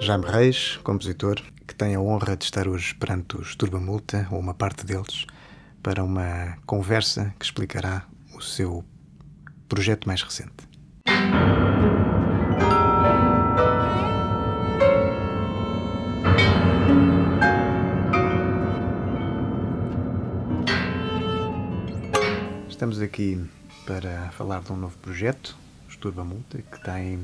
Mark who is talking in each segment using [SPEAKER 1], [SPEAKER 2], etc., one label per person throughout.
[SPEAKER 1] Jaime Reis, compositor, que tem a honra de estar hoje perante os Turba Multa, ou uma parte deles, para uma conversa que explicará o seu projeto mais recente. Estamos aqui para falar de um novo projeto, os Turba Multa, que tem,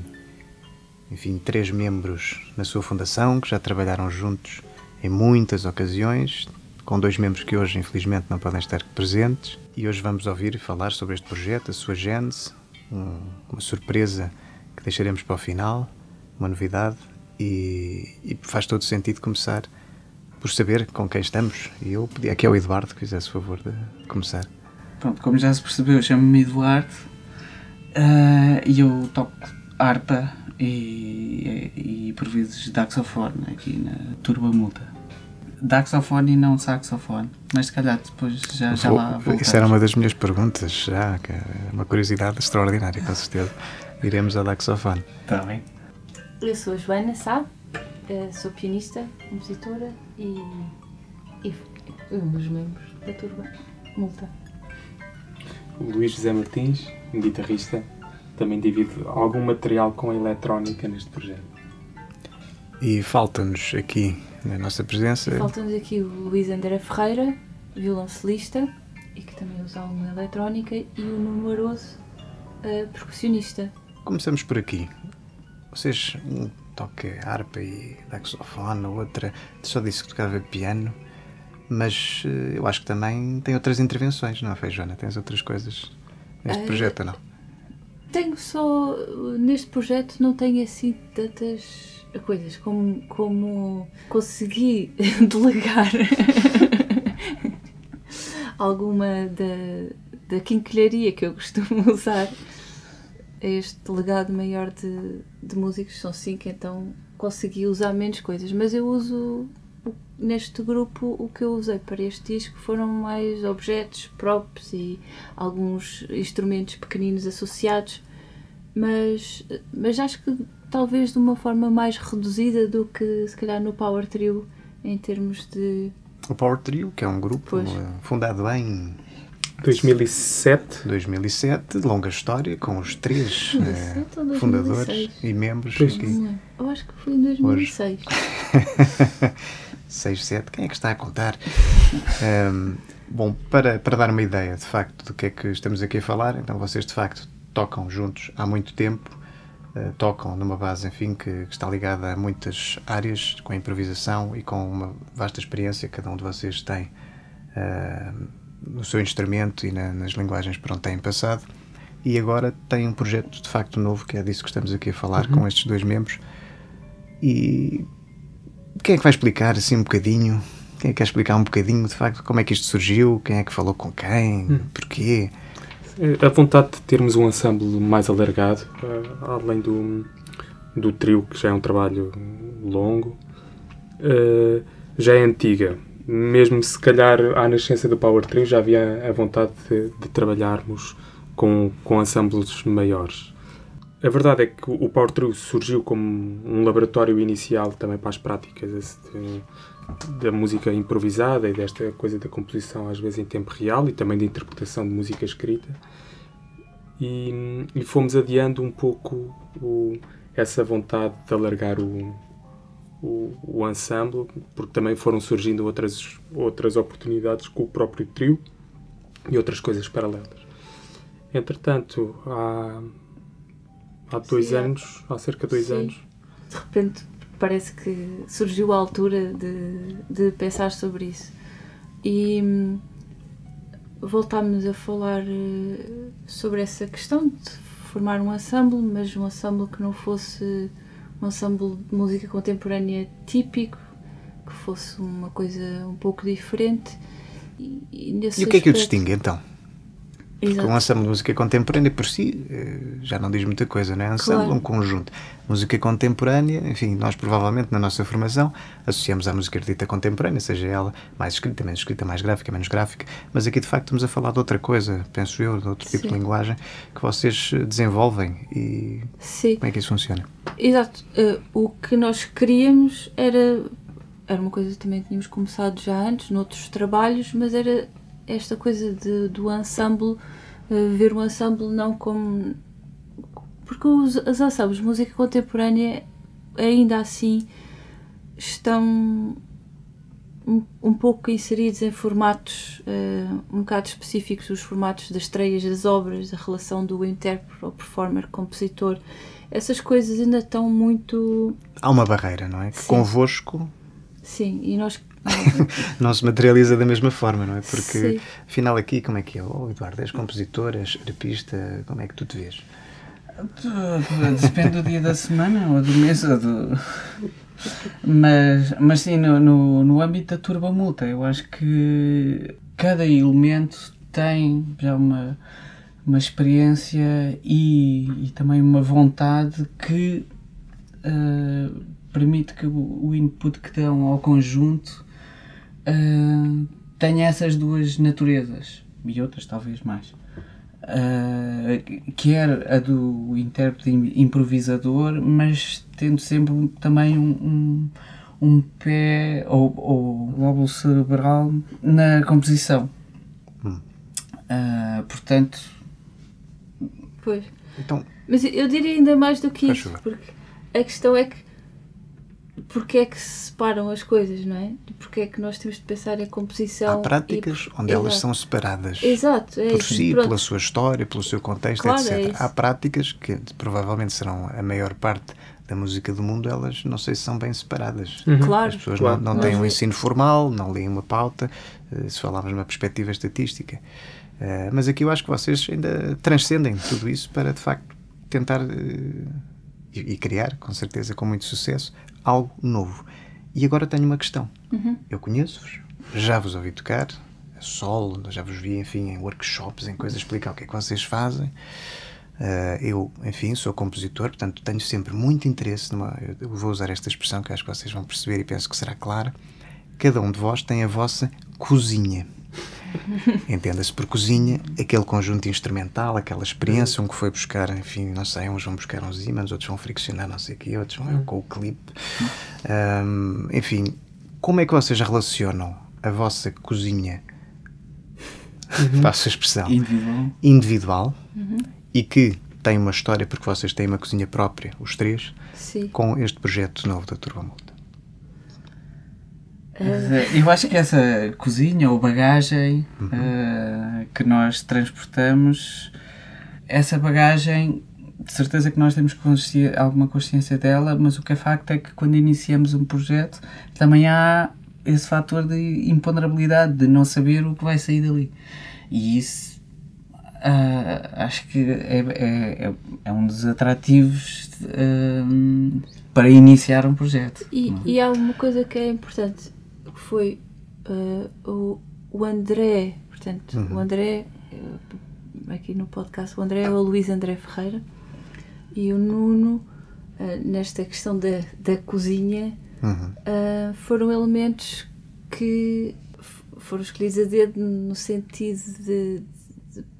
[SPEAKER 1] enfim, 3 membros na sua fundação, que já trabalharam juntos em muitas ocasiões, com 2 membros que hoje, infelizmente, não podem estar presentes. E hoje vamos ouvir e falar sobre este projeto, a sua gênese, uma surpresa que deixaremos para o final, uma novidade, e faz todo sentido começar por saber com quem estamos. E eu pedi aqui ao Eduardo que fizesse o favor de começar.
[SPEAKER 2] Pronto, como já se percebeu, chamo-me Eduardo e eu toco harpa e por vezes daxofone aqui na Turba Multa. Daxofone e não saxofone, mas se calhar depois já lá voltamos.
[SPEAKER 1] Isso era uma das minhas perguntas, já, que é uma curiosidade extraordinária, com certeza. Iremos ao daxofone.
[SPEAKER 2] Está bem.
[SPEAKER 3] Eu sou a Joana Sá, sou pianista, compositora e um dos membros da Turba Multa.
[SPEAKER 4] O Luís José Martins, um guitarrista, também divide algum material com a eletrónica neste projeto.
[SPEAKER 1] E falta-nos aqui, na nossa presença...
[SPEAKER 3] Falta-nos aqui o Luís André Ferreira, violoncelista, e que também usa alguma eletrónica, e o Nuno Aroso, percussionista.
[SPEAKER 1] Começamos por aqui. Vocês, um toca harpa e saxofone, a outra só disse que tocava piano, mas eu acho que também tem outras intervenções, não é, Joana? Tens outras coisas neste projeto, ou não?
[SPEAKER 3] Tenho só... Neste projeto não tenho assim tantas coisas como consegui delegar alguma da quinquilharia que eu costumo usar. Este legado maior de músicos, são 5, então consegui usar menos coisas, mas eu uso... Neste grupo, o que eu usei para este disco foram mais objetos, props e alguns instrumentos pequeninos associados, mas acho que talvez de uma forma mais reduzida do que se calhar no Power Trio, em termos de...
[SPEAKER 1] O Power Trio, que é um grupo fundado em 2007, longa história, com os 3 fundadores e membros.
[SPEAKER 3] Eu acho que foi em 2006.
[SPEAKER 1] 6, 7, quem é que está a contar? Bom, para dar uma ideia de facto do que é que estamos aqui a falar, então vocês de facto tocam juntos há muito tempo, tocam numa base, enfim, que está ligada a muitas áreas, com a improvisação e com uma vasta experiência que cada um de vocês tem no seu instrumento e nas linguagens por onde têm passado, e agora tem um projeto de facto novo, que é disso que estamos aqui a falar, com estes 2 membros. E quem é que vai explicar assim um bocadinho? Quem é que quer explicar um bocadinho de facto como é que isto surgiu? Quem é que falou com quem? Porquê?
[SPEAKER 4] A vontade de termos um ensemble mais alargado, além do trio, que já é um trabalho longo, já é antiga. Mesmo se calhar à nascença do Power Trio já havia a vontade de trabalharmos com ensembles maiores. A verdade é que o Power Trio surgiu como um laboratório inicial também para as práticas da música improvisada e desta coisa da composição às vezes em tempo real e também da interpretação de música escrita, e fomos adiando um pouco essa vontade de alargar o ensemble, porque também foram surgindo outras oportunidades com o próprio trio e outras coisas paralelas. Entretanto, há 2 anos, há cerca de 2 anos.
[SPEAKER 3] De repente parece que surgiu a altura de pensar sobre isso. E voltámos a falar sobre essa questão de formar um ensemble, mas um ensemble que não fosse um ensemble de música contemporânea típico, que fosse uma coisa um pouco diferente.
[SPEAKER 1] E o que é que o distingue então? Porque um ensemble de música contemporânea por si já não diz muita coisa, não é? Ensemble,
[SPEAKER 3] Claro.
[SPEAKER 1] um conjunto. Música contemporânea, enfim, nós provavelmente na nossa formação associamos à música erudita contemporânea, seja ela mais escrita, menos escrita, mais gráfica, menos gráfica, mas aqui de facto estamos a falar de outra coisa, penso eu, de outro tipo de
[SPEAKER 3] Sim.
[SPEAKER 1] linguagem que vocês desenvolvem. E
[SPEAKER 3] Sim,
[SPEAKER 1] como é que isso funciona?
[SPEAKER 3] exato. O que nós queríamos era uma coisa que também tínhamos começado já antes, noutros trabalhos, mas era esta coisa do ensemble, ver o ensemble não como... Porque os ensembles de música contemporânea ainda assim estão um pouco inseridos em formatos um bocado específicos, os formatos das estreias das obras, a relação do intérprete ou performer, compositor. Essas coisas ainda estão muito...
[SPEAKER 1] Há uma barreira, não é? Que
[SPEAKER 3] Sim.
[SPEAKER 1] convosco
[SPEAKER 3] Sim, e nós...
[SPEAKER 1] não se materializa da mesma forma, não é? Porque
[SPEAKER 3] Sim.
[SPEAKER 1] afinal aqui, como é que é? Oh, Eduardo, és compositor, és arpista, como é que tu te vês?
[SPEAKER 2] Depende do dia da semana ou do mês ou do... Mas sim, no âmbito da Turba Multa, eu acho que cada elemento tem já uma experiência e também uma vontade que permite que o input que dão ao conjunto tenha essas duas naturezas e outras talvez mais. Quer a do intérprete improvisador, mas tendo sempre também um pé ou lóbulo cerebral na composição. Portanto,
[SPEAKER 3] Pois.
[SPEAKER 1] Então,
[SPEAKER 3] Mas eu diria ainda mais do que
[SPEAKER 1] Faz
[SPEAKER 3] isso,
[SPEAKER 1] favor.
[SPEAKER 3] porque a questão é que porque é que se separam as coisas, não é? Porque é que nós temos de pensar em composição...
[SPEAKER 1] há práticas onde elas são separadas.
[SPEAKER 3] Exato, é
[SPEAKER 1] Por
[SPEAKER 3] isso.
[SPEAKER 1] si,
[SPEAKER 3] Pronto.
[SPEAKER 1] pela sua história, pelo seu contexto,
[SPEAKER 3] Claro,
[SPEAKER 1] etc.
[SPEAKER 3] é isso.
[SPEAKER 1] Há práticas que provavelmente serão a maior parte da música do mundo, elas não sei se são bem separadas.
[SPEAKER 3] Claro.
[SPEAKER 1] As pessoas
[SPEAKER 4] Claro.
[SPEAKER 1] não têm um
[SPEAKER 3] Mas-
[SPEAKER 1] ensino formal, não leem uma pauta, se falarmos numa perspectiva estatística. Mas aqui eu acho que vocês ainda transcendem tudo isso para, de facto, tentar e criar, com certeza, com muito sucesso, algo novo. E agora tenho uma questão. Eu conheço-vos, já vos ouvi tocar, a solo, já vos vi, enfim, em workshops, em coisas, explicar o que é que vocês fazem. Eu, enfim, sou compositor, portanto, tenho sempre muito interesse eu vou usar esta expressão que acho que vocês vão perceber e penso que será clara. Cada um de vós tem a vossa cozinha. Entenda-se por cozinha aquele conjunto instrumental, aquela experiência, um que foi buscar, enfim, não sei, uns vão buscar uns ímãs, outros vão friccionar não sei o quê, outros vão com o clipe. Enfim, como é que vocês relacionam a vossa cozinha, faço a expressão, individual e que tem uma história, porque vocês têm uma cozinha própria, os três,
[SPEAKER 3] Sim.
[SPEAKER 1] com este projeto novo da Turba Multa?
[SPEAKER 2] eu acho que essa cozinha ou bagagem que nós transportamos, essa bagagem, de certeza que nós temos alguma consciência dela, mas o que é facto é que quando iniciamos um projeto também há esse fator de imponderabilidade, de não saber o que vai sair dali. E isso acho que é um dos atrativos para iniciar um projeto.
[SPEAKER 3] E há uma coisa que é importante, que foi o André, portanto, o André, aqui no podcast, o André é o Luís André Ferreira, e o Nuno, nesta questão da cozinha, foram elementos que foram escolhidos a dedo no sentido de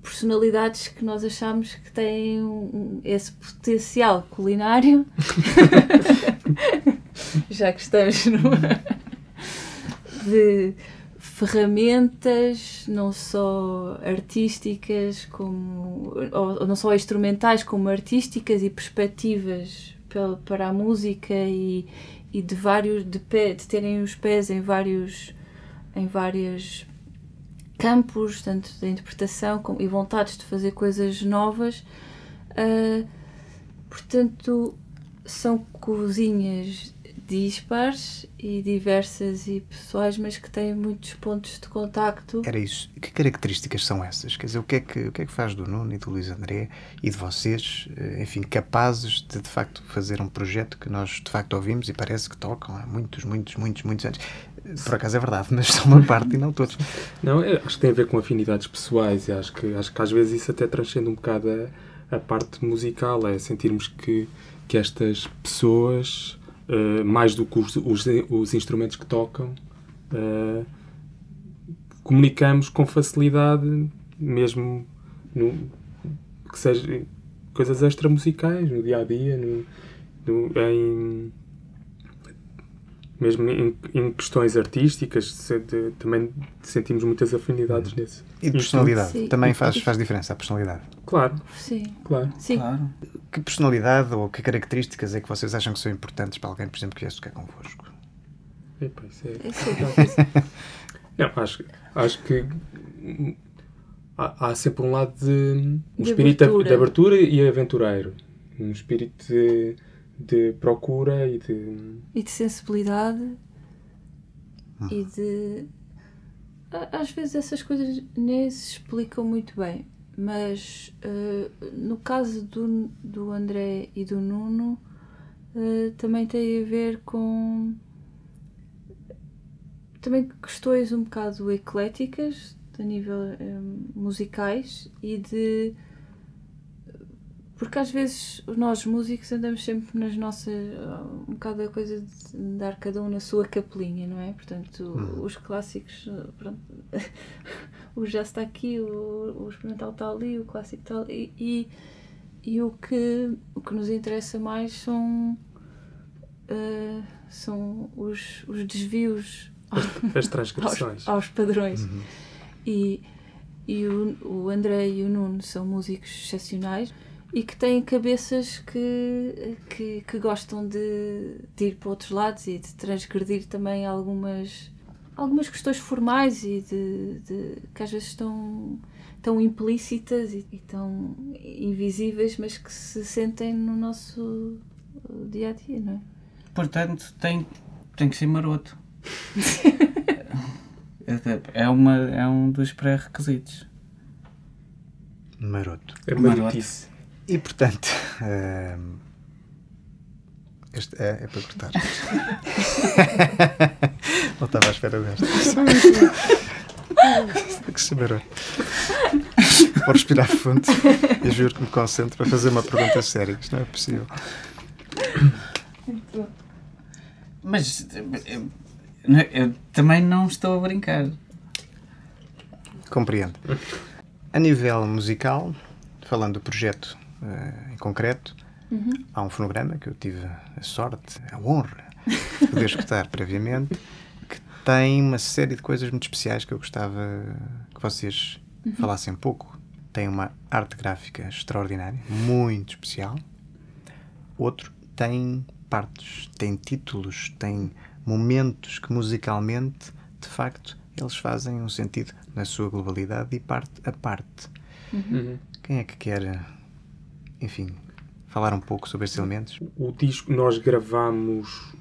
[SPEAKER 3] personalidades que nós achamos que têm esse potencial culinário, já que estamos de ferramentas não só artísticas como ou não só instrumentais como artísticas e perspectivas para a música e de terem os pés em vários campos, tanto da interpretação e vontades de fazer coisas novas. Portanto, são cozinhas dispares e diversas e pessoais, mas que têm muitos pontos de contacto.
[SPEAKER 1] Era isso. Que características são essas? Quer dizer, o que é que faz do Nuno e do Luís André e de vocês, enfim, capazes de facto fazer um projeto que nós de facto ouvimos e parece que tocam há muitos anos? Por acaso é verdade, mas só uma parte e não todos.
[SPEAKER 4] Não, acho que tem a ver com afinidades pessoais e acho que às vezes isso até transcende um bocado a parte musical, é sentirmos que estas pessoas, mais do que os instrumentos que tocam, comunicamos com facilidade, mesmo que sejam coisas extramusicais, no dia-a-dia, mesmo em questões artísticas, também sentimos muitas afinidades nesse.
[SPEAKER 1] E de personalidade?
[SPEAKER 3] Sim.
[SPEAKER 1] Também faz diferença a personalidade?
[SPEAKER 4] Claro.
[SPEAKER 3] Sim.
[SPEAKER 4] Claro.
[SPEAKER 3] Sim.
[SPEAKER 2] Claro.
[SPEAKER 1] Que personalidade ou que características é que vocês acham que são importantes para alguém, por exemplo, que viesse tocar convosco?
[SPEAKER 4] Epa, isso é...
[SPEAKER 3] Isso é difícil.
[SPEAKER 4] Não, acho que há sempre um lado um
[SPEAKER 3] De
[SPEAKER 4] espírito
[SPEAKER 3] abertura.
[SPEAKER 4] de abertura e aventureiro. Um espírito de procura e de...
[SPEAKER 3] E de sensibilidade e de... Às vezes essas coisas nem se explicam muito bem, mas no caso do André e do Nuno também tem a ver com também questões um bocado ecléticas a nível musicais e de... Porque às vezes nós músicos andamos sempre nas nossas... um bocado a coisa de andar cada um na sua capelinha, não é? Portanto, os clássicos, pronto, o jazz está aqui, o experimental está ali, o clássico está ali, e o que nos interessa mais são os desvios
[SPEAKER 4] As transgressões.
[SPEAKER 3] aos padrões. E o André e o Nuno são músicos excepcionais e que têm cabeças que gostam de ir para outros lados e de transgredir também algumas questões formais e que às vezes estão tão implícitas e tão invisíveis, mas que se sentem no nosso dia-a-dia, não é?
[SPEAKER 2] Portanto, tem que ser maroto. É um dos pré-requisitos.
[SPEAKER 1] Maroto.
[SPEAKER 4] É marotice.
[SPEAKER 1] E, portanto, este é para cortar. Não estava à espera desta. Que se maroto. Vou respirar fundo e juro que me concentro para fazer uma pergunta séria. Isto não é possível.
[SPEAKER 2] Mas eu também não estou a brincar.
[SPEAKER 1] Compreendo. A nível musical, falando do projeto em concreto, há um fonograma que eu tive a sorte, a honra de poder escutar previamente, que tem uma série de coisas muito especiais que eu gostava que vocês falassem um pouco. Tem uma arte gráfica extraordinária, muito especial. Outro tem partes, tem títulos, tem momentos que musicalmente, de facto, eles fazem um sentido na sua globalidade e parte a parte. Quem é que quer, enfim, falar um pouco sobre esses elementos?
[SPEAKER 4] O disco, nós gravamos...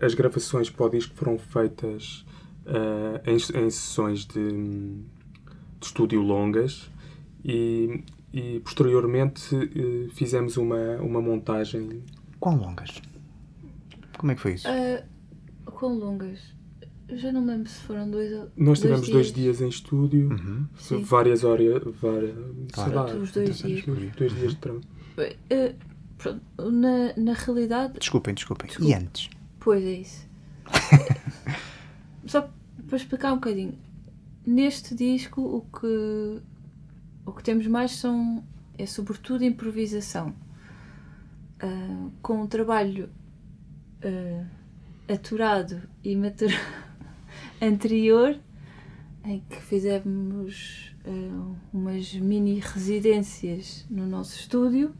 [SPEAKER 4] as gravações para o disco foram feitas em sessões de estúdio longas e posteriormente fizemos uma montagem.
[SPEAKER 1] Quão longas? Como é que foi isso?
[SPEAKER 3] Quão longas? Eu já não me lembro se foram
[SPEAKER 4] Nós tivemos 2 dias em estúdio,
[SPEAKER 3] Sim.
[SPEAKER 4] várias horas,
[SPEAKER 1] Claro.
[SPEAKER 4] sei lá,
[SPEAKER 3] Os 2 dias.
[SPEAKER 4] 2 dias de trabalho.
[SPEAKER 3] Pronto, na realidade...
[SPEAKER 1] Desculpem. E antes?
[SPEAKER 3] Pois é isso. Só para explicar um bocadinho. Neste disco o que temos mais é sobretudo improvisação. Com um trabalho aturado e anterior, em que fizemos umas mini residências no nosso estúdio,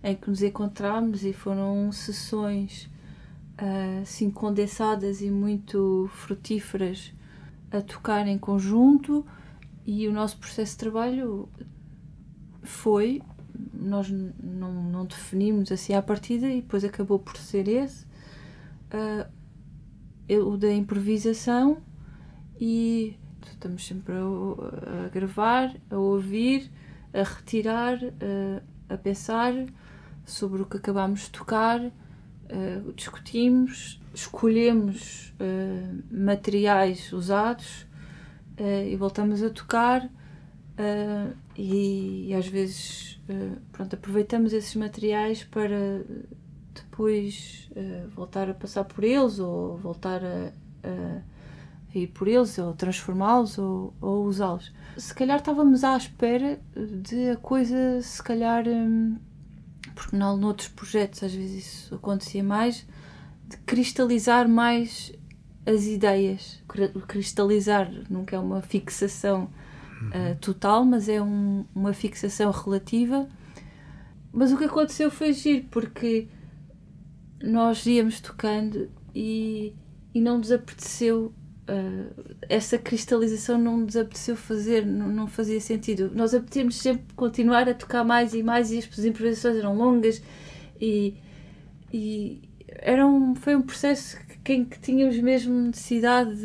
[SPEAKER 3] em que nos encontramos e foram sessões assim condensadas e muito frutíferas a tocar em conjunto, e o nosso processo de trabalho foi nós não definimos assim à partida e depois acabou por ser esse, o da improvisação, e estamos sempre a gravar, a ouvir, a retirar, a pensar sobre o que acabámos de tocar, discutimos, escolhemos materiais usados e voltamos a tocar, e às vezes aproveitamos esses materiais para depois voltar a passar por eles, ou voltar a ir por eles, ou transformá-los, ou usá-los. Se calhar estávamos à espera de a coisa, se calhar, porque noutros projetos às vezes isso acontecia mais, de cristalizar mais as ideias. Cristalizar nunca é uma fixação total, mas é uma fixação relativa. Mas o que aconteceu foi giro, porque nós íamos tocando e não nos apeteceu, essa cristalização não nos apeteceu fazer, não fazia sentido. Nós apetíamos sempre continuar a tocar mais e mais, e as improvisações eram longas, e foi um processo em que tínhamos mesmo necessidade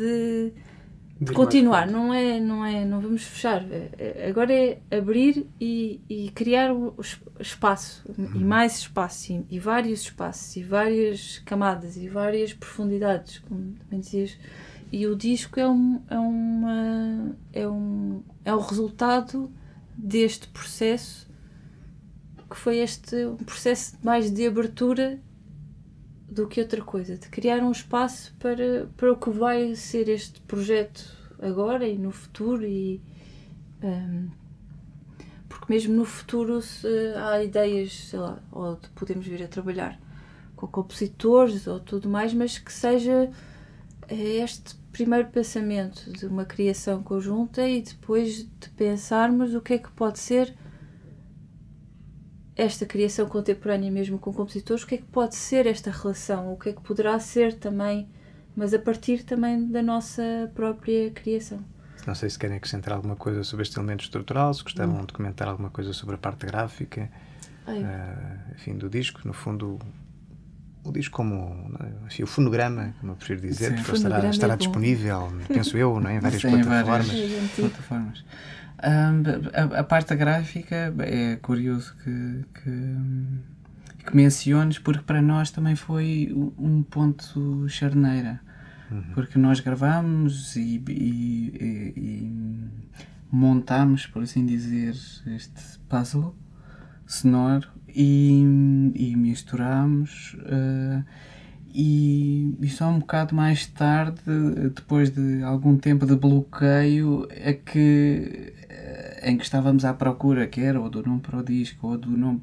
[SPEAKER 3] de continuar. Não vamos fechar, agora é abrir e criar o espaço, e mais espaço, e vários espaços, e várias camadas, e várias profundidades, como também dizias. E o disco é o resultado deste processo, que foi um processo mais de abertura do que outra coisa, de criar um espaço para o que vai ser este projeto agora e no futuro, porque mesmo no futuro há ideias, sei lá, ou podemos vir a trabalhar com compositores ou tudo mais, mas que seja este primeiro pensamento de uma criação conjunta, e depois de pensarmos o que é que pode ser esta criação contemporânea mesmo com compositores, o que é que pode ser esta relação, o que é que poderá ser também, mas a partir também da nossa própria criação.
[SPEAKER 1] Não sei se querem acrescentar alguma coisa sobre este elemento estrutural, se gostavam de comentar alguma coisa sobre a parte gráfica, enfim, do disco. No fundo, o disco como, enfim, o fonograma, como eu prefiro dizer, porque estará disponível, penso eu, não é? Em várias
[SPEAKER 2] plataformas. A parte gráfica é curioso que menciones, porque para nós também foi um ponto charneira, porque nós gravámos e montámos, por assim dizer, este puzzle sonoro, e misturámos, e só um bocado mais tarde, depois de algum tempo de bloqueio, em que estávamos à procura, quer ou do nome para o disco, ou do nome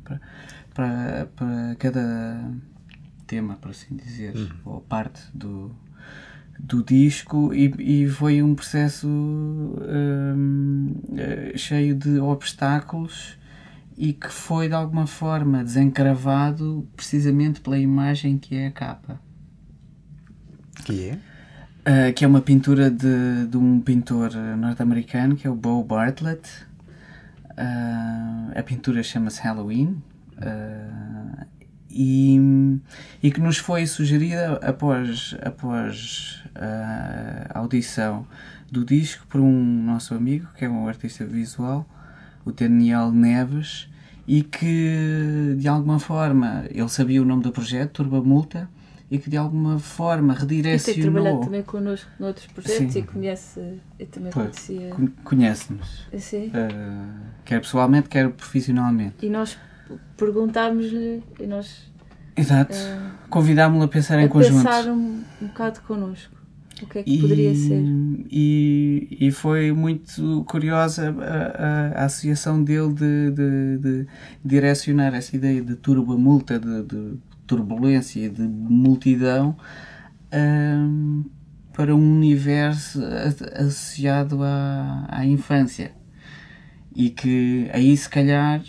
[SPEAKER 2] para cada tema, por assim dizer, ou parte do disco, e foi um processo cheio de obstáculos, e que foi de alguma forma desencravado precisamente pela imagem que é a capa.
[SPEAKER 1] Que é?
[SPEAKER 2] Que é uma pintura de um pintor norte-americano, que é o Bo Bartlett. A pintura chama-se Halloween, e que nos foi sugerida após a audição do disco por um nosso amigo, que é um artista visual, o Daniel Neves, e que de alguma forma ele sabia o nome do projeto, Turba Multa, e que de alguma forma redirecionou.
[SPEAKER 3] E tem trabalhado também connosco noutros projetos. Sim. E conhece, eu também conhecia.
[SPEAKER 2] Conhece-nos, quer pessoalmente, quer profissionalmente.
[SPEAKER 3] E nós perguntámos-lhe, e nós
[SPEAKER 2] exato, convidámo-lo a pensar em conjunto.
[SPEAKER 3] A pensar um bocado connosco. O que é que poderia ser?
[SPEAKER 2] E foi muito curiosa a associação dele de direcionar essa ideia de turba multa, de turbulência, de multidão, para um universo associado à infância. E que aí, se calhar,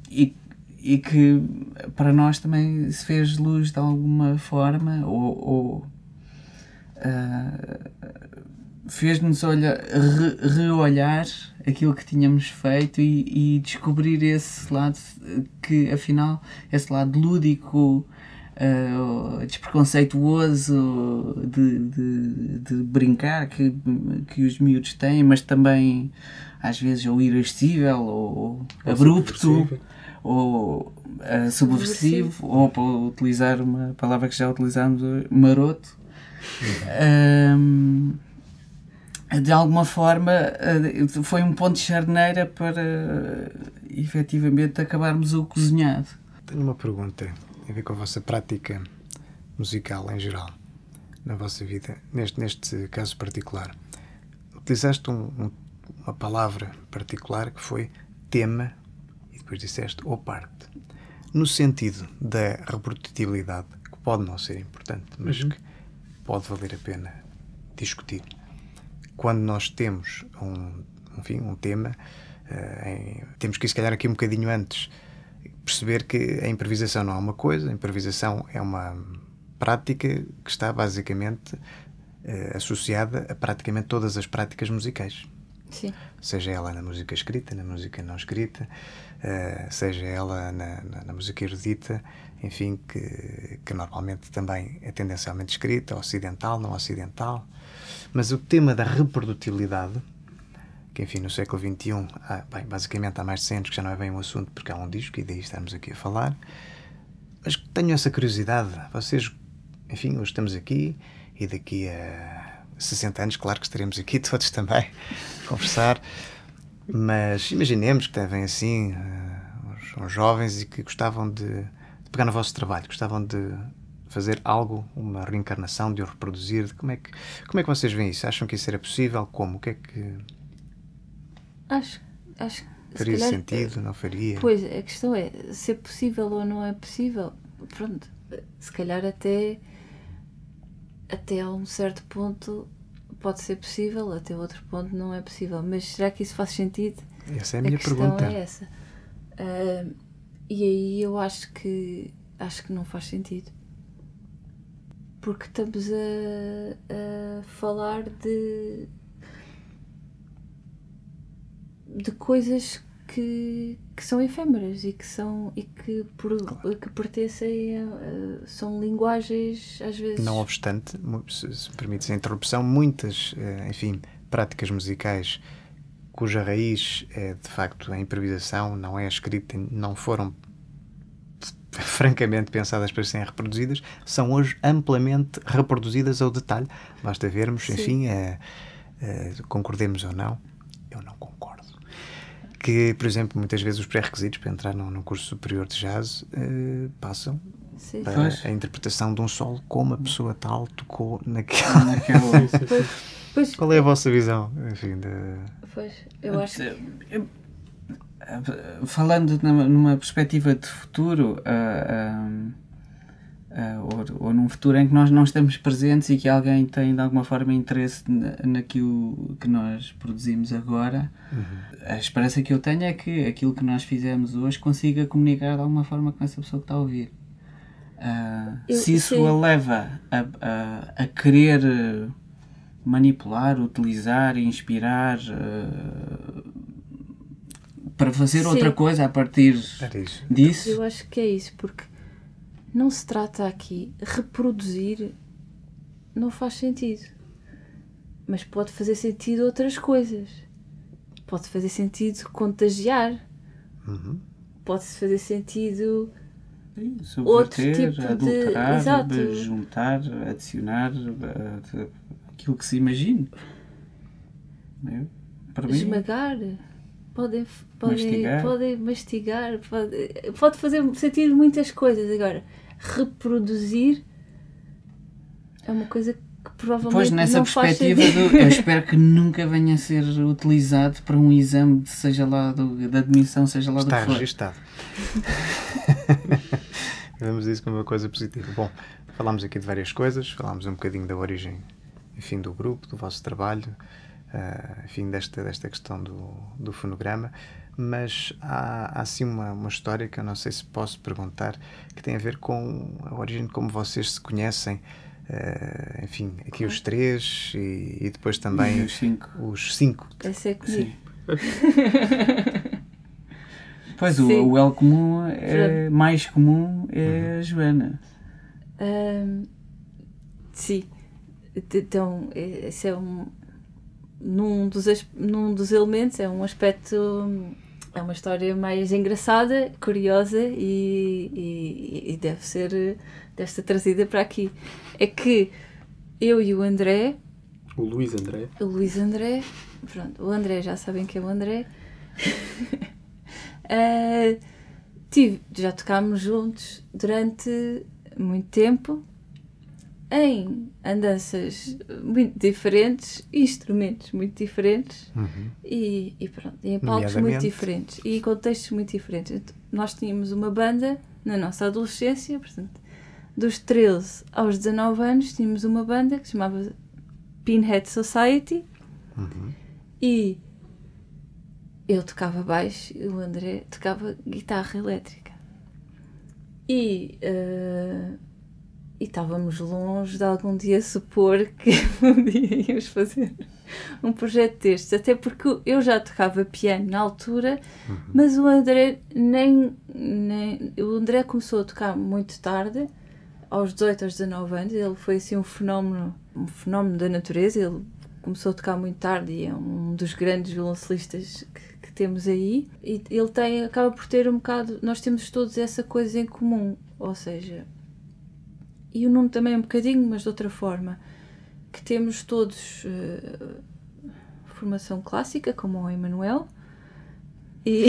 [SPEAKER 2] e que para nós também se fez luz de alguma forma, ou fez-nos reolhar aquilo que tínhamos feito e descobrir esse lado que, afinal, esse lado lúdico, despreconceituoso de brincar que os miúdos têm, mas também às vezes ou irascível ou abrupto ou subversivo, ou para utilizar uma palavra que já utilizámos, maroto. De alguma forma foi um ponto de charneira para efetivamente acabarmos o cozinhado.
[SPEAKER 1] Tenho uma pergunta, tem a ver com a vossa prática musical em geral, na vossa vida, neste caso particular. Utilizaste uma palavra particular que foi tema, e depois disseste ou parte, no sentido da reprodutibilidade, que pode não ser importante, mas que pode valer a pena discutir. Quando nós temos um tema, temos que ir, se calhar, aqui um bocadinho antes, perceber que a improvisação não é uma coisa, a improvisação é uma prática que está basicamente associada a praticamente todas as práticas musicais.
[SPEAKER 3] Sim.
[SPEAKER 1] Seja ela na música escrita, na música não escrita, seja ela na música erudita, enfim, que normalmente também é tendencialmente escrita, ocidental, não ocidental. Mas o tema da reprodutibilidade, que enfim no século XXI, basicamente há mais de 100 anos que já não é bem um assunto porque há um disco e daí estamos aqui a falar, mas tenho essa curiosidade. Vocês, enfim, hoje estamos aqui e daqui a 60 anos, claro que estaremos aqui todos também a conversar, mas imaginemos que devem assim uns jovens e que gostavam de pegar no vosso trabalho, gostavam de fazer algo, uma reencarnação, de o reproduzir. Como é que vocês veem isso? Acham que isso era possível? Como? O que é que...
[SPEAKER 3] Acho
[SPEAKER 1] faria
[SPEAKER 3] se calhar,
[SPEAKER 1] sentido? Não faria?
[SPEAKER 3] Pois, a questão é, se é possível ou não é possível, pronto, se calhar até a um certo ponto pode ser possível, até outro ponto não é possível, mas será que isso faz sentido?
[SPEAKER 1] Essa é a minha pergunta.
[SPEAKER 3] A questão é essa. E aí eu acho que não faz sentido. Porque estamos a falar de coisas que são efêmeras e que pertencem são linguagens às vezes.
[SPEAKER 1] Não obstante, se permites a interrupção, muitas, enfim, práticas musicais cuja raiz é de facto a improvisação, não é a escrita, não foram francamente pensadas para serem reproduzidas, são hoje amplamente reproduzidas ao detalhe. Basta vermos,
[SPEAKER 3] Sim.
[SPEAKER 1] Enfim, concordemos ou não, eu não concordo, que, por exemplo, muitas vezes os pré-requisitos para entrar num curso superior de jazz passam
[SPEAKER 3] Sim.
[SPEAKER 1] para
[SPEAKER 2] Pois.
[SPEAKER 1] a interpretação de um solo como a pessoa tal tocou naquela...
[SPEAKER 3] Pois,
[SPEAKER 1] Qual é a vossa visão, enfim,
[SPEAKER 3] pois, eu acho que
[SPEAKER 2] falando numa perspectiva de futuro, ou num futuro em que nós não estamos presentes e que alguém tem de alguma forma interesse naquilo que nós produzimos agora, a esperança que eu tenho é que aquilo que nós fizemos hoje consiga comunicar de alguma forma com essa pessoa que está a ouvir. Se isso
[SPEAKER 3] sim.
[SPEAKER 2] a leva a querer manipular, utilizar, inspirar para fazer
[SPEAKER 3] Sim.
[SPEAKER 2] outra coisa a partir disso.
[SPEAKER 3] Eu acho que é isso, porque não se trata aqui reproduzir, não faz sentido, mas pode fazer sentido outras coisas, pode fazer sentido contagiar, pode fazer sentido outro
[SPEAKER 2] Subverter,
[SPEAKER 3] tipo
[SPEAKER 2] adulterar,
[SPEAKER 3] de... Exato.
[SPEAKER 2] juntar, adicionar aquilo que se imagine. Para mim,
[SPEAKER 3] Esmagar, podem
[SPEAKER 2] Mastigar.
[SPEAKER 3] mastigar, pode fazer sentido muitas coisas. Agora, reproduzir é uma coisa que provavelmente
[SPEAKER 2] pois, nessa
[SPEAKER 3] não faz
[SPEAKER 2] perspectiva,
[SPEAKER 3] sentido.
[SPEAKER 2] eu espero que nunca venha a ser utilizado para um exame, seja lá da admissão, seja lá do que
[SPEAKER 1] está
[SPEAKER 2] for.
[SPEAKER 1] registado. Vemos isso como uma coisa positiva. Bom, falámos aqui de várias coisas, falámos um bocadinho da origem, enfim, do grupo, do vosso trabalho, enfim, desta questão do fonograma, mas há assim uma história que eu não sei se posso perguntar, que tem a ver com a origem de como vocês se conhecem, enfim, aqui os 3 e depois também os 5.
[SPEAKER 3] Esse é comigo.
[SPEAKER 2] Pois, o L comum é mais comum é a Joana.
[SPEAKER 3] Sim. Então, esse é num dos elementos, é um aspecto, é uma história mais engraçada, curiosa e deve ser trazida para aqui. É que eu e o André...
[SPEAKER 4] O Luís André.
[SPEAKER 3] Pronto, o André, já sabem que é o André. Já tocámos juntos durante muito tempo em andanças muito diferentes, instrumentos muito diferentes e pronto, em palcos muito diferentes e contextos muito diferentes. Então, nós tínhamos uma banda na nossa adolescência, portanto, dos 13 aos 19 anos tínhamos uma banda que se chamava Pinhead Society e eu tocava baixo e o André tocava guitarra elétrica. E estávamos longe de algum dia supor que um dia íamos fazer um projeto destes. Até porque eu já tocava piano na altura, mas o André o André começou a tocar muito tarde, aos 18, aos 19 anos. Ele foi assim um fenómeno da natureza. Ele começou a tocar muito tarde e é um dos grandes violoncelistas que temos aí. E ele acaba por ter um bocado... Nós temos todos essa coisa em comum, ou seja... E o Nuno também um bocadinho, mas de outra forma, que temos todos formação clássica, como o Emanuel. E...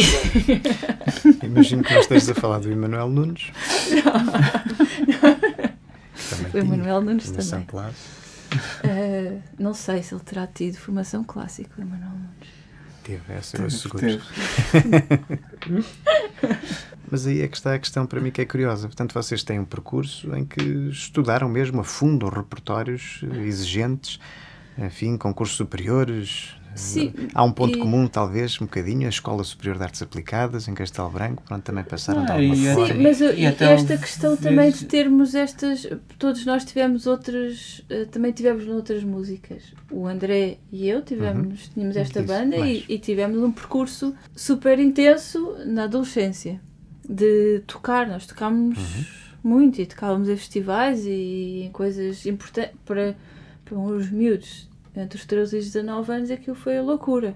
[SPEAKER 1] Imagino que não estejas a falar do Emanuel Nunes.
[SPEAKER 3] O Emanuel Nunes também.
[SPEAKER 1] Claro.
[SPEAKER 3] Não sei se ele terá tido formação clássica, o Emanuel Nunes.
[SPEAKER 1] Teve, essa eu asseguro. Mas aí é que está a questão para mim que é curiosa. Portanto, vocês têm um percurso em que estudaram mesmo a fundo repertórios exigentes, enfim, concursos superiores.
[SPEAKER 3] Sim,
[SPEAKER 1] há um ponto comum, talvez, um bocadinho, a Escola Superior de Artes Aplicadas, em Castelo Branco, pronto, também passaram de alguma forma.
[SPEAKER 3] Sim, mas esta questão também de termos estas... Todos nós tivemos outras... Também tivemos noutras músicas. O André e eu tínhamos esta banda e tivemos um percurso super intenso na adolescência. De tocar, nós tocámos muito e tocávamos em festivais e em coisas importantes para uns miúdos entre os 13 e os 19 anos. Aquilo foi a loucura.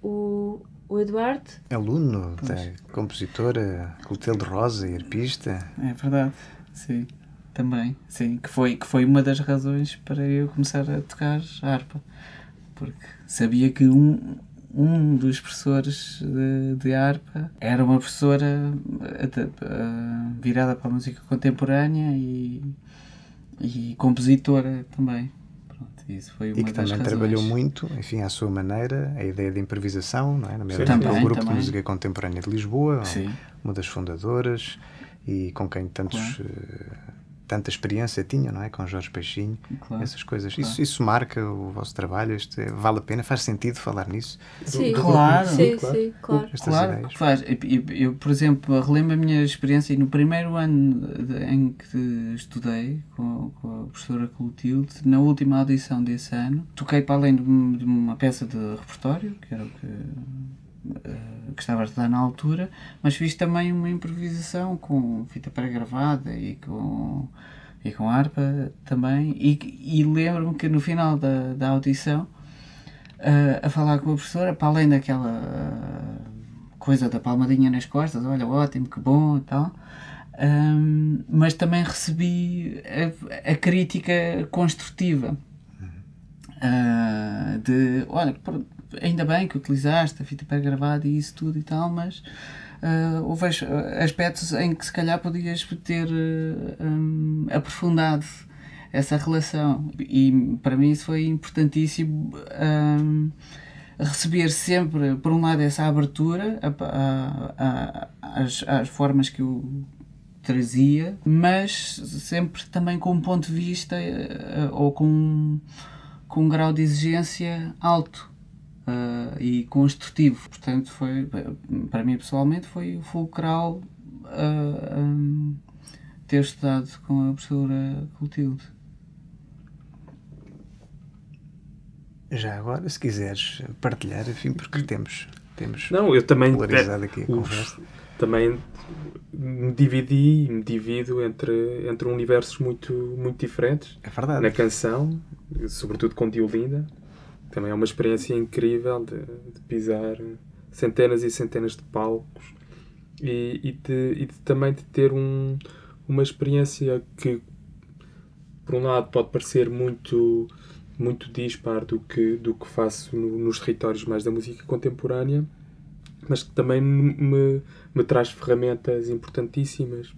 [SPEAKER 3] O Eduardo,
[SPEAKER 1] aluno da compositora Clotilde Rosa e arpista.
[SPEAKER 2] É verdade, sim, também, sim, que foi uma das razões para eu começar a tocar harpa, porque sabia que um dos professores de harpa era uma professora virada para a música contemporânea e compositora também. Pronto, isso foi uma
[SPEAKER 1] e que
[SPEAKER 2] das
[SPEAKER 1] também
[SPEAKER 2] razões.
[SPEAKER 1] trabalhou muito, enfim, à sua maneira, a ideia de improvisação, não é?
[SPEAKER 2] Também,
[SPEAKER 1] o Grupo de Música Contemporânea de Lisboa,
[SPEAKER 2] sim,
[SPEAKER 1] uma das fundadoras e com quem tanta experiência tinha, não é? Com Jorge Peixinho, essas coisas. Claro. Isso marca o vosso trabalho? Vale a pena? Faz sentido falar nisso?
[SPEAKER 3] Sim,
[SPEAKER 2] claro.
[SPEAKER 3] Sim, claro.
[SPEAKER 2] Claro que faz. Eu, por exemplo, relembro a minha experiência no primeiro ano em que estudei com a professora Clotilde, na última audição desse ano, toquei para além de uma peça de repertório, que era o que estava a estudar na altura, mas fiz também uma improvisação com fita pré-gravada e com harpa também, e lembro-me que no final da audição, a falar com a professora, para além daquela coisa da palmadinha nas costas, olha, ótimo, que bom e tal, mas também recebi a crítica construtiva de, olha, ainda bem que utilizaste a fita pré-gravada e isso tudo e tal, mas houve aspectos em que se calhar podias ter aprofundado essa relação, e para mim isso foi importantíssimo, receber sempre, por um lado, essa abertura às formas que eu trazia, mas sempre também com um ponto de vista ou com um grau de exigência alto. E construtivo. Portanto, para mim pessoalmente foi fulcral ter estudado com a professora Clotilde.
[SPEAKER 1] Já agora, se quiseres partilhar, enfim, porque temos
[SPEAKER 4] Não, eu também
[SPEAKER 1] polarizado aqui a conversa.
[SPEAKER 4] Também me dividi e me divido entre universos muito, muito diferentes.
[SPEAKER 1] É verdade.
[SPEAKER 4] Na canção, sobretudo com Diolinda, também é uma experiência incrível de pisar centenas e centenas de palcos e também de ter uma experiência que, por um lado, pode parecer muito dispar do que faço nos territórios mais da música contemporânea, mas que também me traz ferramentas importantíssimas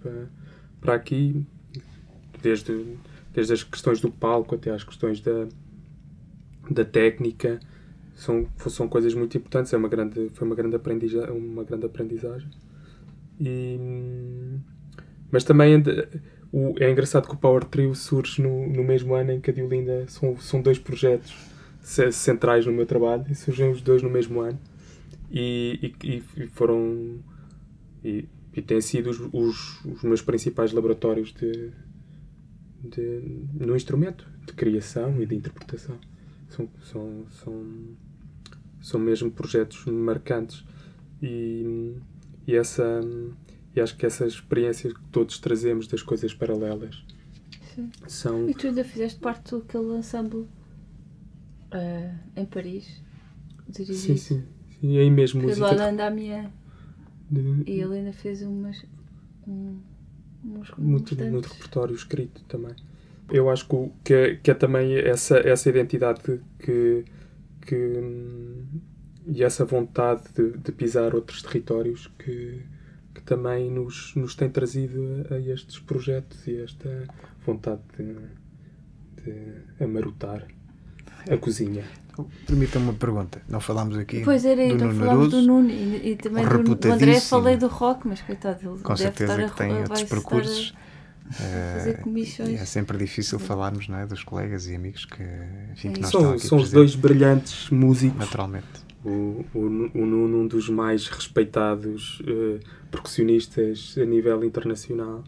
[SPEAKER 4] para aqui, desde as questões do palco até às questões da técnica. São coisas muito importantes. Foi uma grande aprendizagem. Mas também é engraçado que o Power Trio surge no mesmo ano em que a Diolinda. São dois projetos centrais no meu trabalho, e surgem os dois no mesmo ano. E foram e têm sido os meus principais laboratórios no instrumento de criação e de interpretação. São mesmo projetos marcantes e acho que essas experiências que todos trazemos das coisas paralelas.
[SPEAKER 3] Sim.
[SPEAKER 4] São...
[SPEAKER 3] E tu ainda fizeste parte daquele ensemble em Paris, dirigido.
[SPEAKER 4] Sim. E aí mesmo
[SPEAKER 3] Fez
[SPEAKER 4] música.
[SPEAKER 3] lá da Damian. E ele ainda fez uns
[SPEAKER 4] muito repertório escrito também. Eu acho que é também essa identidade e essa vontade de pisar outros territórios que também nos tem trazido a estes projetos e esta vontade de amarotar a cozinha.
[SPEAKER 1] Permita-me uma pergunta. Não falámos aqui
[SPEAKER 3] pois era,
[SPEAKER 1] do
[SPEAKER 3] então
[SPEAKER 1] Nuno
[SPEAKER 3] falámos
[SPEAKER 1] Aruso,
[SPEAKER 3] do Nuno e também do André. Falei do rock, mas coitado, ele
[SPEAKER 1] com
[SPEAKER 3] deve
[SPEAKER 1] certeza
[SPEAKER 3] estar
[SPEAKER 1] que tem outros percursos.
[SPEAKER 3] Fazer comissões.
[SPEAKER 1] E é sempre difícil falarmos, não é, dos colegas e amigos que, enfim, que nós
[SPEAKER 4] são os dois brilhantes músicos.
[SPEAKER 1] Naturalmente.
[SPEAKER 4] O Nuno, um dos mais respeitados percussionistas a nível internacional,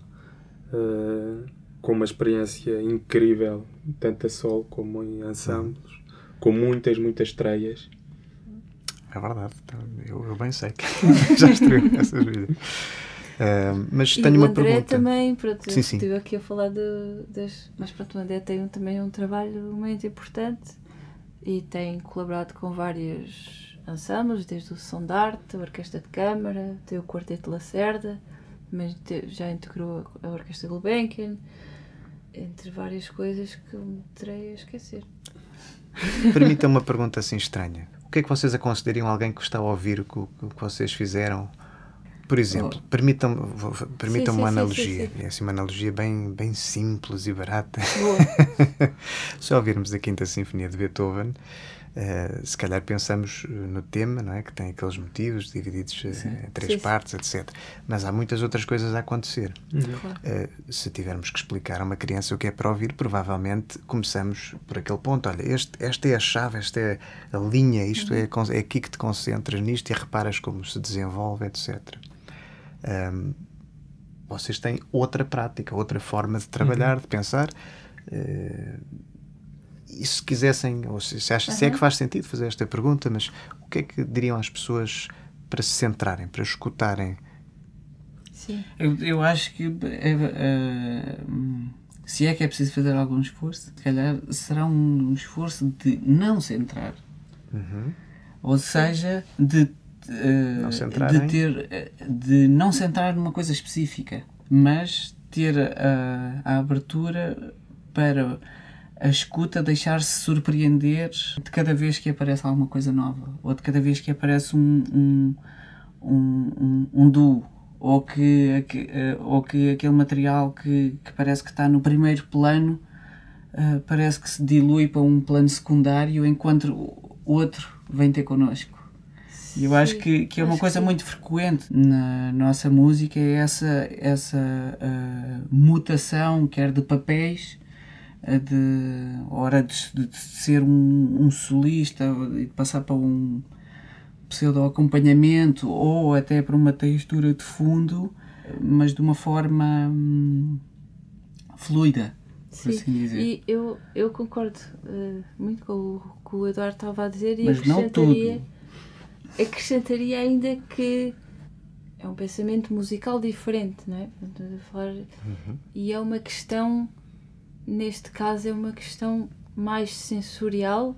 [SPEAKER 4] com uma experiência incrível, tanto a solo como em ensembles, com muitas estreias.
[SPEAKER 1] É verdade, eu bem sei que já estreou essas vidas. Mas
[SPEAKER 3] e
[SPEAKER 1] tenho
[SPEAKER 3] o
[SPEAKER 1] uma
[SPEAKER 3] André
[SPEAKER 1] pergunta.
[SPEAKER 3] também, pronto,
[SPEAKER 1] Sim.
[SPEAKER 3] estive aqui a falar mas pronto, o André tem também um trabalho muito importante e tem colaborado com vários ensembles, desde o Som de Arte, a Orquestra de Câmara, tem o Quarteto Lacerda, mas já integrou a Orquestra Gulbenkian, entre várias coisas que eu me terei a esquecer.
[SPEAKER 1] Permita-me uma pergunta assim estranha. O que é que vocês aconselhariam a alguém que está a ouvir o que vocês fizeram? Por exemplo, permitam-me uma analogia.
[SPEAKER 3] Sim.
[SPEAKER 1] É assim, uma analogia bem simples e barata.
[SPEAKER 3] Boa.
[SPEAKER 1] Se ouvirmos a Quinta Sinfonia de Beethoven, se calhar pensamos no tema, não é? Que tem aqueles motivos divididos em três partes, etc. Mas há muitas outras coisas a acontecer.
[SPEAKER 3] Claro.
[SPEAKER 1] Se tivermos que explicar a uma criança o que é para ouvir, provavelmente começamos por aquele ponto. Olha, esta é a chave, esta é a linha, isto é aqui que te concentras nisto e reparas como se desenvolve, etc. Vocês têm outra prática, outra forma de trabalhar, de pensar. E se quisessem, ou se é que faz sentido fazer esta pergunta, mas o que é que diriam às pessoas para se centrarem, para escutarem?
[SPEAKER 3] Sim.
[SPEAKER 2] Eu acho que se é que é preciso fazer algum esforço, se calhar será um esforço de não centrar. Ou seja, de não centrar numa coisa específica, mas ter a abertura para a escuta, deixar-se surpreender de cada vez que aparece alguma coisa nova, ou de cada vez que aparece um duo, ou que aquele material que parece que está no primeiro plano parece que se dilui para um plano secundário enquanto o outro vem ter connosco. E eu acho que é uma coisa muito frequente na nossa música, é essa mutação, quer de papéis, de ser um solista e de passar para um pseudo-acompanhamento ou até para uma textura de fundo, mas de uma forma fluida, por
[SPEAKER 3] Sim,
[SPEAKER 2] assim dizer.
[SPEAKER 3] e eu concordo muito com o que o Eduardo estava a dizer, e
[SPEAKER 2] Mas não tudo.
[SPEAKER 3] acrescentaria ainda que é um pensamento musical diferente, não é? Portanto, a falar, e é uma questão, neste caso, é uma questão mais sensorial,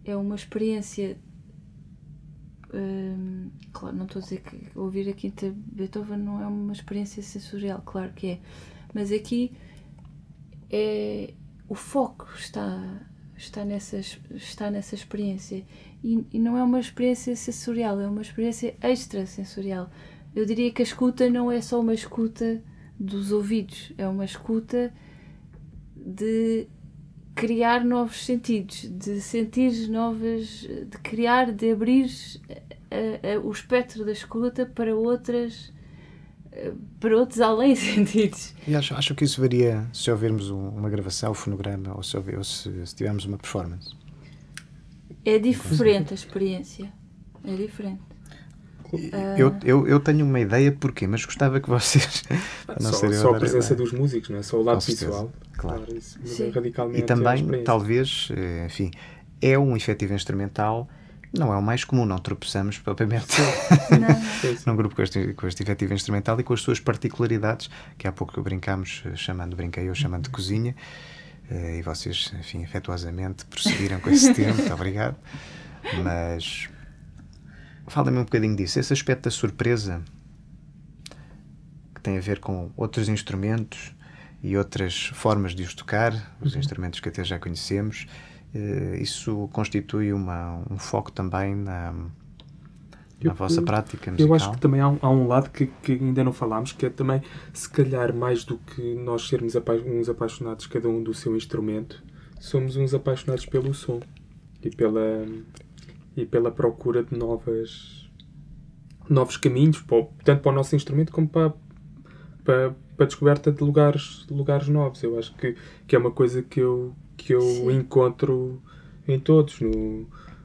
[SPEAKER 3] é uma experiência. Claro, não estou a dizer que ouvir a Quinta Beethoven não é uma experiência sensorial, claro que é, mas aqui o foco está nessa experiência, e não é uma experiência sensorial, é uma experiência extrasensorial. Eu diria que a escuta não é só uma escuta dos ouvidos, é uma escuta de criar novos sentidos, de sentir novas, de criar, de abrir o espectro da escuta para outros além sentidos.
[SPEAKER 1] E acho que isso varia se ouvirmos uma gravação, um fonograma, ou se tivermos uma performance.
[SPEAKER 3] É diferente a experiência. É diferente.
[SPEAKER 1] Eu tenho uma ideia porquê, mas gostava que vocês...
[SPEAKER 4] Só a presença dos músicos, não é? Só o lado visual.
[SPEAKER 1] Claro.
[SPEAKER 4] Isso muda radicalmente.
[SPEAKER 1] E também, talvez, enfim, é um efetivo instrumental, não é o mais comum, não tropeçamos propriamente num grupo com este efetivo instrumental e com as suas particularidades, que há pouco brincámos, brinquei eu chamando de cozinha, e vocês, enfim, afetuosamente prosseguiram com esse termo, muito obrigado. Mas fala-me um bocadinho disso, esse aspecto da surpresa, que tem a ver com outros instrumentos e outras formas de os tocar, os instrumentos que até já conhecemos. Isso constitui um foco também na vossa prática musical?
[SPEAKER 4] Eu acho que também há um lado que ainda não falámos, que é também, se calhar, mais do que nós sermos uns apaixonados cada um do seu instrumento, somos uns apaixonados pelo som e pela procura de novos caminhos, tanto para o nosso instrumento como para a descoberta de lugares novos. Eu acho que é uma coisa que eu encontro em todos,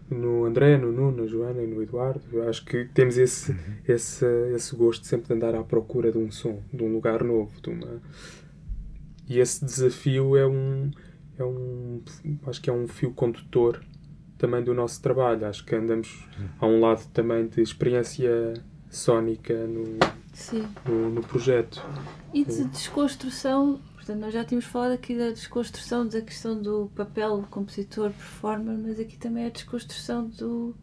[SPEAKER 4] no André, no Nuno, na Joana e no Eduardo. Eu acho que temos esse gosto sempre de andar à procura de um som, de um lugar novo, e esse desafio acho que é um fio condutor também do nosso trabalho. Acho que andamos a um lado também de experiência sónica no projeto.
[SPEAKER 3] E de desconstrução. Portanto, nós já tínhamos falado aqui da desconstrução da questão do papel compositor-performer, mas aqui também é a desconstrução do...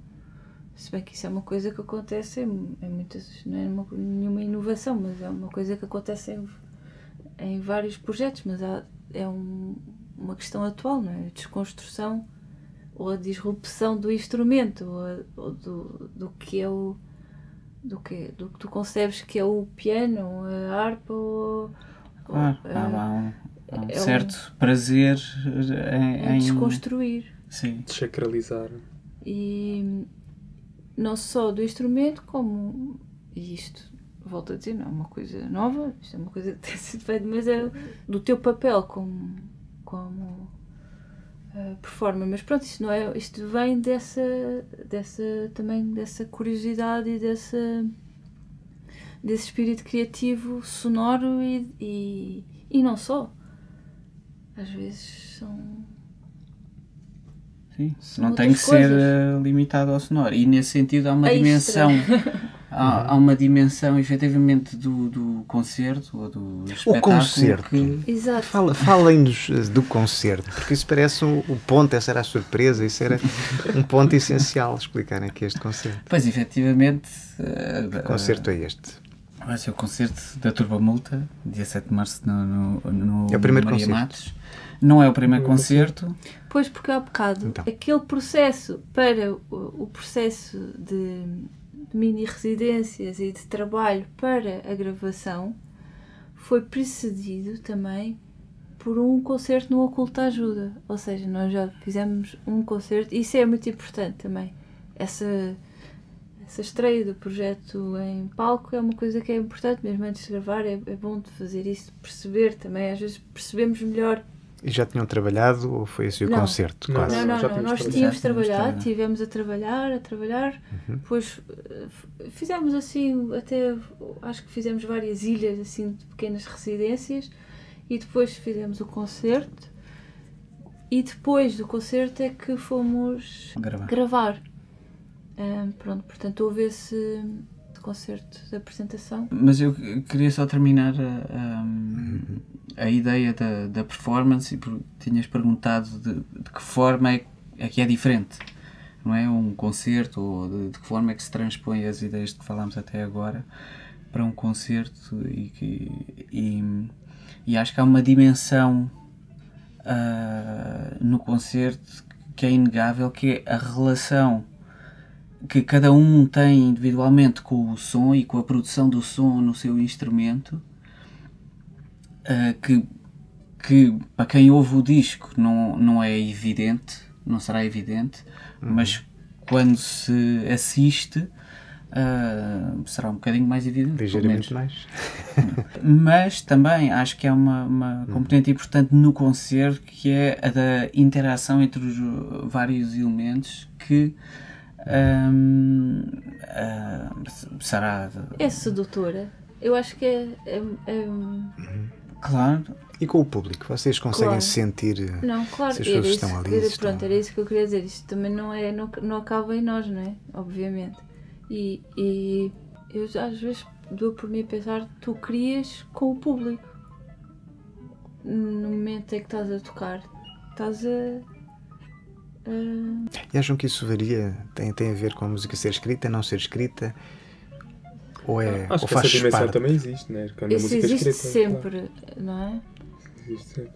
[SPEAKER 3] Se bem que isso é uma coisa que acontece em muitas... Não é nenhuma inovação, mas é uma coisa que acontece em vários projetos, mas é uma questão atual, não é? A desconstrução ou a disrupção do instrumento, ou do que é do que tu concebes que é o piano, a harpa, ou...
[SPEAKER 2] Há um certo prazer em
[SPEAKER 3] desconstruir.
[SPEAKER 2] Sim.
[SPEAKER 4] Desacralizar.
[SPEAKER 3] E não só do instrumento, como... E isto, volto a dizer, não é uma coisa nova, isto é uma coisa que tem sido feita, mas é do teu papel como performer. Mas pronto, isto vem também dessa curiosidade e desse espírito criativo sonoro e não só. Às vezes
[SPEAKER 2] Sim, não tem que ser limitado ao sonoro. E nesse sentido há uma dimensão. Há uma dimensão efetivamente do concerto ou do espetáculo.
[SPEAKER 1] O concerto.
[SPEAKER 3] Exato.
[SPEAKER 1] Falem-nos do concerto, porque isso parece o ponto, essa era a surpresa, isso era um ponto essencial, explicarem aqui este concerto.
[SPEAKER 2] Pois, efetivamente...
[SPEAKER 1] Que concerto é este?
[SPEAKER 2] Vai ser o concerto da Turba Multa, dia 7 de março no
[SPEAKER 1] é o primeiro
[SPEAKER 2] Maria
[SPEAKER 1] concerto.
[SPEAKER 2] Matos. Não é o primeiro concerto.
[SPEAKER 3] Pois, porque há bocado,
[SPEAKER 1] então,
[SPEAKER 3] aquele processo para o processo de mini-residências e de trabalho para a gravação foi precedido também por um concerto no Oculta Ajuda. Ou seja, nós já fizemos um concerto, e isso é muito importante também. Essa estreia do projeto em palco é uma coisa que é importante, mesmo antes de gravar, é bom de fazer isso, perceber também, às vezes percebemos melhor.
[SPEAKER 1] E já tinham trabalhado ou foi esse o concerto?
[SPEAKER 3] Não,
[SPEAKER 1] quase?
[SPEAKER 3] não, nós tínhamos trabalhado, tivemos a trabalhar, depois fizemos assim, até acho que fizemos várias ilhas assim de pequenas residências, e depois fizemos o concerto, e depois do concerto é que fomos gravar. Pronto, portanto houve esse concerto de apresentação.
[SPEAKER 2] Mas eu queria só terminar a ideia da performance, e tinhas perguntado de que forma é que é diferente, não é? Um concerto, ou de que forma é que se transpõe as ideias de que falámos até agora para um concerto, e acho que há uma dimensão no concerto que é inegável, que é a relação que cada um tem individualmente com o som e com a produção do som no seu instrumento, que para quem ouve o disco não é evidente, não será evidente, mas quando se assiste será um bocadinho mais evidente.
[SPEAKER 1] Ligeiramente mais.
[SPEAKER 2] Mas também acho que há uma componente importante no concerto, que é a da interação entre os vários elementos, que será...
[SPEAKER 3] É sedutora. Eu acho que é
[SPEAKER 2] Claro.
[SPEAKER 1] E com o público? Vocês conseguem sentir
[SPEAKER 3] claro.
[SPEAKER 1] se as pessoas estão ali?
[SPEAKER 3] Pronto, era isso que eu queria dizer. Isto também não acaba em nós, não é? Obviamente. E eu às vezes dou por mim a pensar, tu crias com o público. No momento em que estás a tocar, estás a...
[SPEAKER 1] E acham que isso varia? Tem a ver com a música ser escrita, não ser escrita? Ou
[SPEAKER 4] acho
[SPEAKER 1] ou
[SPEAKER 4] que
[SPEAKER 1] faz
[SPEAKER 4] essa dimensão
[SPEAKER 1] parte?
[SPEAKER 4] também existe, né? Quando
[SPEAKER 3] Isso
[SPEAKER 4] a música
[SPEAKER 3] existe
[SPEAKER 4] escrita,
[SPEAKER 3] sempre,
[SPEAKER 4] claro.
[SPEAKER 3] não é?
[SPEAKER 4] Existe sempre.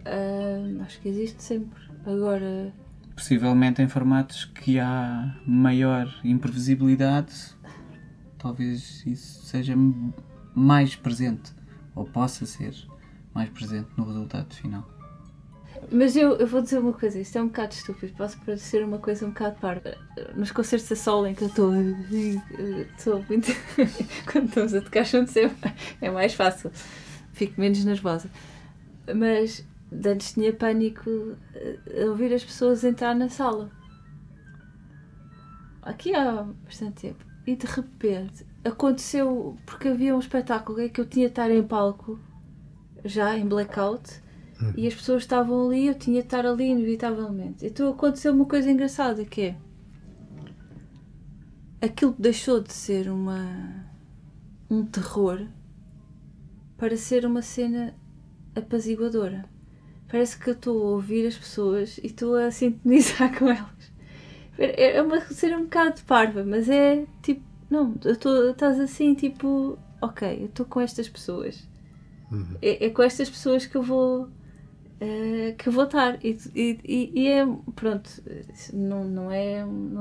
[SPEAKER 3] Acho que existe sempre. Agora...
[SPEAKER 2] Possivelmente em formatos que há maior imprevisibilidade, talvez isso seja mais presente, ou possa ser mais presente no resultado final.
[SPEAKER 3] Mas eu vou dizer uma coisa, isto é um bocado estúpido, posso parecer uma coisa um bocado parva. Nos concertos a solo em que eu estou muito... Quando estamos a tocar juntos é mais fácil, fico menos nervosa. Mas antes tinha pânico a ouvir as pessoas entrar na sala. Aqui há bastante tempo. E de repente aconteceu, porque havia um espetáculo em que eu tinha de estar em palco, já em blackout, e as pessoas estavam ali, eu tinha de estar ali inevitavelmente. Então aconteceu uma coisa engraçada, que é... Aquilo deixou de ser um terror para ser uma cena apaziguadora. Parece que eu estou a ouvir as pessoas e estou a sintonizar com elas. É uma cena um bocado parva, mas é tipo... Não, estás assim, tipo... Ok, eu estou com estas pessoas. É com estas pessoas que eu vou estar. E é... Pronto, não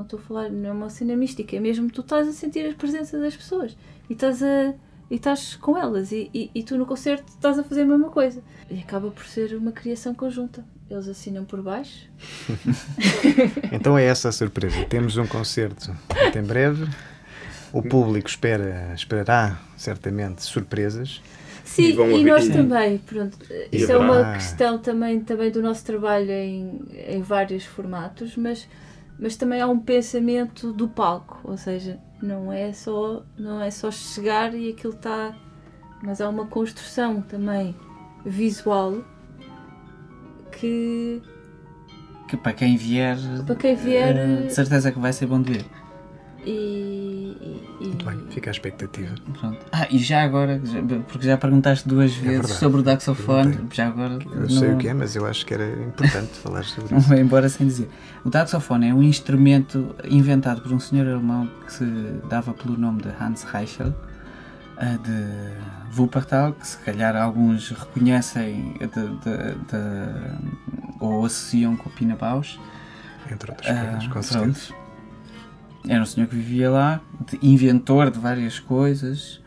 [SPEAKER 3] estou a falar... Não é uma cena mística. É mesmo tu estás a sentir a presença das pessoas. E estás com elas. E tu no concerto estás a fazer a mesma coisa. E acaba por ser uma criação conjunta. Eles assinam por baixo.
[SPEAKER 1] Então é essa a surpresa. Temos um concerto muito em breve. O público esperará certamente surpresas.
[SPEAKER 3] Sim, e nós também. Pronto, isso é uma questão também do nosso trabalho em vários formatos, mas também há um pensamento do palco, ou seja, não é só chegar e aquilo está... Mas há uma construção também visual que
[SPEAKER 2] para quem vier, de certeza que vai ser bom de ver.
[SPEAKER 1] Muito bem, fica a expectativa.
[SPEAKER 2] Pronto. E já agora, porque já perguntaste duas vezes sobre o Daxofone, já agora...
[SPEAKER 1] Eu sei o que é, mas eu acho que era importante falar sobre isso.
[SPEAKER 2] Não vai embora sem dizer. O Daxofone é um instrumento inventado por um senhor alemão que se dava pelo nome de Hans Reichel, de Wuppertal, que se calhar alguns reconhecem ou associam com o Pina Bausch.
[SPEAKER 1] Entre outras coisas, com certeza.
[SPEAKER 2] Era um senhor que vivia lá, inventor de várias coisas,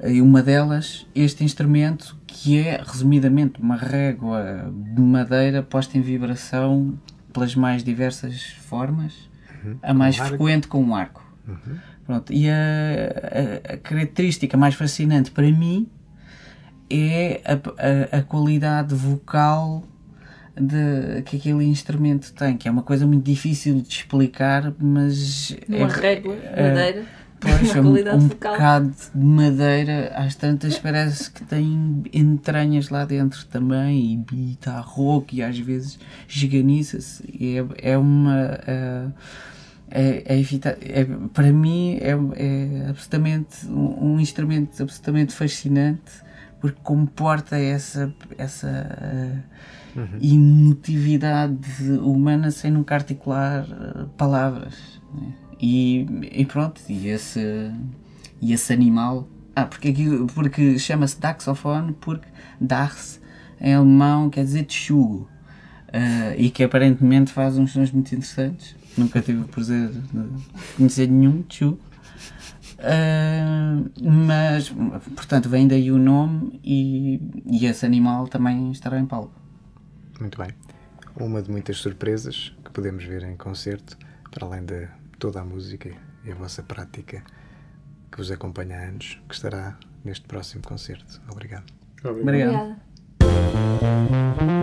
[SPEAKER 2] e uma delas, este instrumento, que é, resumidamente, uma régua de madeira posta em vibração pelas mais diversas formas, a mais frequente com um arco. Pronto. E a característica mais fascinante para mim é a qualidade vocal que aquele instrumento tem, que é uma coisa muito difícil de explicar, mas...
[SPEAKER 3] Uma régua de madeira.
[SPEAKER 2] Pois,
[SPEAKER 3] uma qualidade
[SPEAKER 2] um
[SPEAKER 3] vocal.
[SPEAKER 2] bocado de madeira, às tantas parece que tem entranhas lá dentro também, e está rouco e às vezes esganiça-se. Para mim é absolutamente um instrumento absolutamente fascinante, porque comporta essa emotividade humana sem nunca articular palavras, né? E pronto, e esse animal, porque chama-se Daxophone, porque Dachs em alemão quer dizer texugo, e que aparentemente faz uns sons muito interessantes. Nunca tive o prazer de conhecer nenhum texugo, mas portanto vem daí o nome, e esse animal também estará em palco.
[SPEAKER 1] Muito bem. Uma de muitas surpresas que podemos ver em concerto, para além de toda a música e a vossa prática que vos acompanha há anos, que estará neste próximo concerto. Obrigado.
[SPEAKER 2] Obrigado.
[SPEAKER 3] Obrigada.